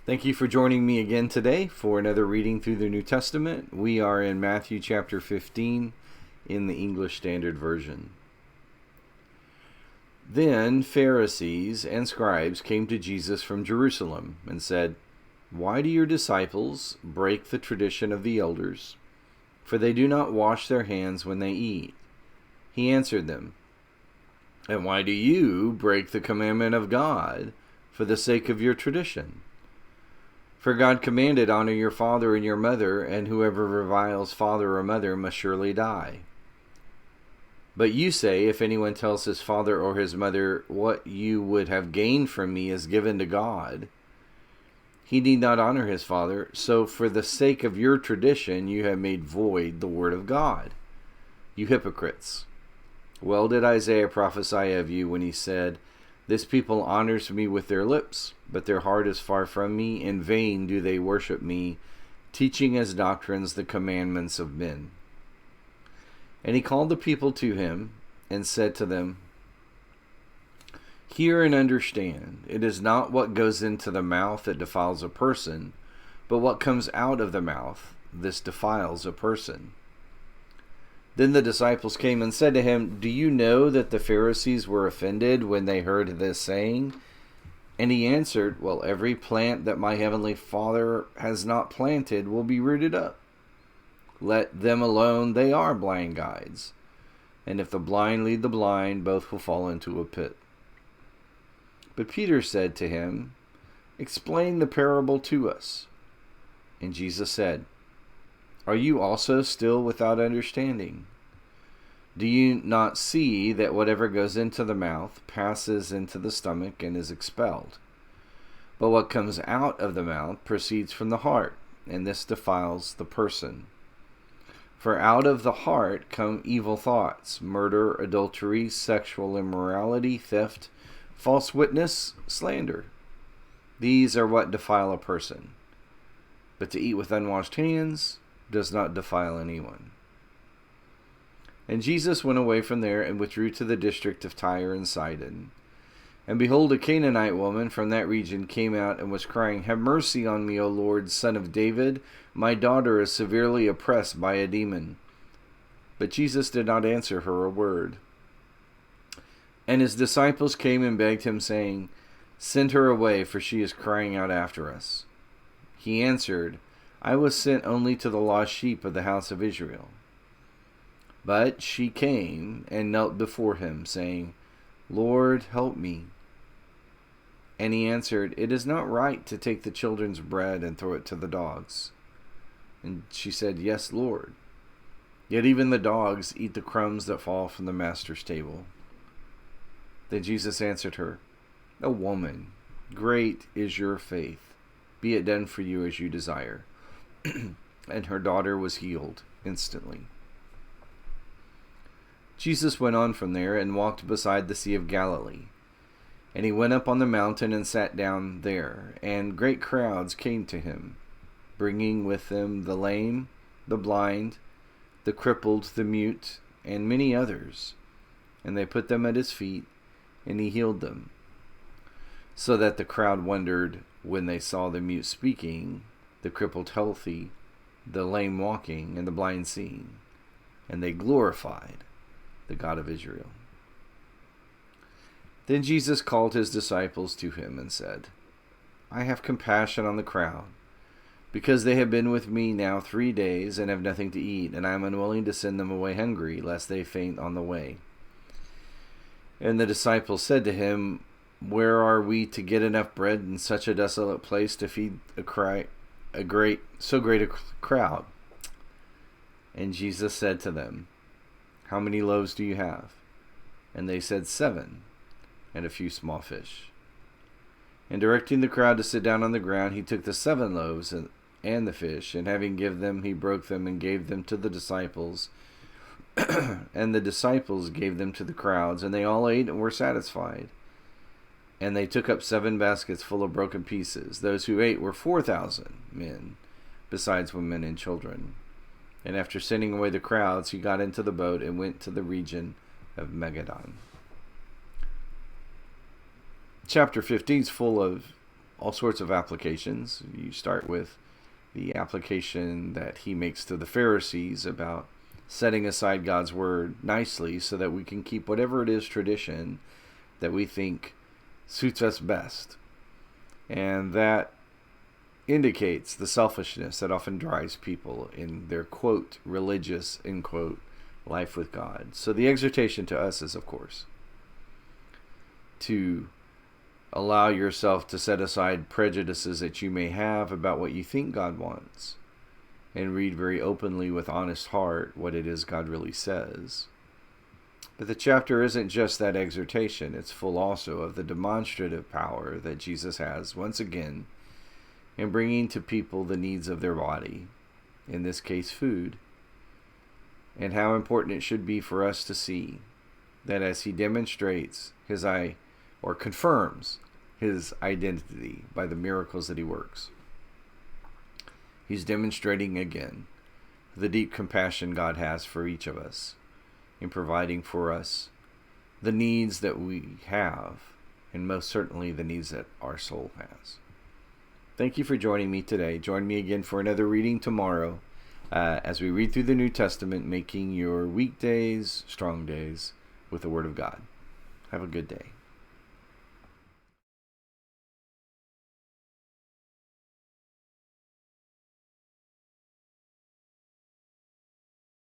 Thank you for joining me again today for another reading through the New Testament. We are in Matthew chapter 15 in the English Standard Version. Then Pharisees and scribes came to Jesus from Jerusalem and said, "Why do your disciples break the tradition of the elders? For they do not wash their hands when they eat." He answered them, "And why do you break the commandment of God for the sake of your tradition? For God commanded, 'Honor your father and your mother,' and whoever reviles father or mother must surely die. But you say, if anyone tells his father or his mother, 'What you would have gained from me is given to God,' he need not honor his father. So for the sake of your tradition you have made void the word of God. You hypocrites! Well did Isaiah prophesy of you when he said, 'This people honors me with their lips, but their heart is far from me. In vain do they worship me, teaching as doctrines the commandments of men.'" And he called the people to him and said to them, "Hear and understand. It is not what goes into the mouth that defiles a person, but what comes out of the mouth, this defiles a person." Then the disciples came and said to him, "Do you know that the Pharisees were offended when they heard this saying?" And he answered, "Well, every plant that my heavenly Father has not planted will be rooted up. Let them alone, they are blind guides. And if the blind lead the blind, both will fall into a pit." But Peter said to him, "Explain the parable to us." And Jesus said, "Are you also still without understanding? Do you not see that whatever goes into the mouth passes into the stomach and is expelled? But what comes out of the mouth proceeds from the heart, and this defiles the person. For out of the heart come evil thoughts, murder, adultery, sexual immorality, theft, false witness, slander. These are what defile a person. But to eat with unwashed hands does not defile anyone." And Jesus went away from there and withdrew to the district of Tyre and Sidon. And behold, a Canaanite woman from that region came out and was crying, "Have mercy on me, O Lord, Son of David. My daughter is severely oppressed by a demon." But Jesus did not answer her a word. And his disciples came and begged him, saying, "Send her away, for she is crying out after us." He answered, "I was sent only to the lost sheep of the house of Israel." But she came and knelt before him, saying, "Lord, help me." And he answered, "It is not right to take the children's bread and throw it to the dogs." And she said, "Yes, Lord. Yet even the dogs eat the crumbs that fall from the master's table." Then Jesus answered her, "O woman, great is your faith. Be it done for you as you desire." And her daughter was healed instantly. Jesus went on from there and walked beside the Sea of Galilee. And he went up on the mountain and sat down there, and great crowds came to him, bringing with them the lame, the blind, the crippled, the mute, and many others. And they put them at his feet, and he healed them. So that the crowd wondered when they saw the mute speaking, the crippled healthy, the lame walking, and the blind seeing. And they glorified the God of Israel. Then Jesus called his disciples to him and said, "I have compassion on the crowd, because they have been with me now 3 days and have nothing to eat, and I am unwilling to send them away hungry, lest they faint on the way." And the disciples said to him, "Where are we to get enough bread in such a desolate place to feed so great a crowd?" And Jesus said to them, "How many loaves do you have?" And they said, 7, and a few small fish. And directing the crowd to sit down on the ground, he took the 7 loaves and the fish, and having given them, he broke them and gave them to the disciples. And the disciples gave them to the crowds, and they all ate and were satisfied. And they took up 7 baskets full of broken pieces. Those who ate were 4,000 men, besides women and children. And after sending away the crowds, he got into the boat and went to the region of Magadan. Chapter 15 is full of all sorts of applications. You start with the application that he makes to the Pharisees about setting aside God's word nicely so that we can keep whatever it is tradition that we think suits us best. And that indicates the selfishness that often drives people in their, quote, religious, end quote, life with God. So the exhortation to us is, of course, to allow yourself to set aside prejudices that you may have about what you think God wants, and read very openly with honest heart what it is God really says. But the chapter isn't just that exhortation. It's full also of the demonstrative power that Jesus has, once again, in bringing to people the needs of their body, in this case food, and how important it should be for us to see that as he demonstrates or confirms his identity by the miracles that he works, he's demonstrating again the deep compassion God has for each of us in providing for us the needs that we have, and most certainly the needs that our soul has. Thank you for joining me today. Join me again for another reading tomorrow as we read through the New Testament, making your weekdays strong days with the Word of God. Have a good day.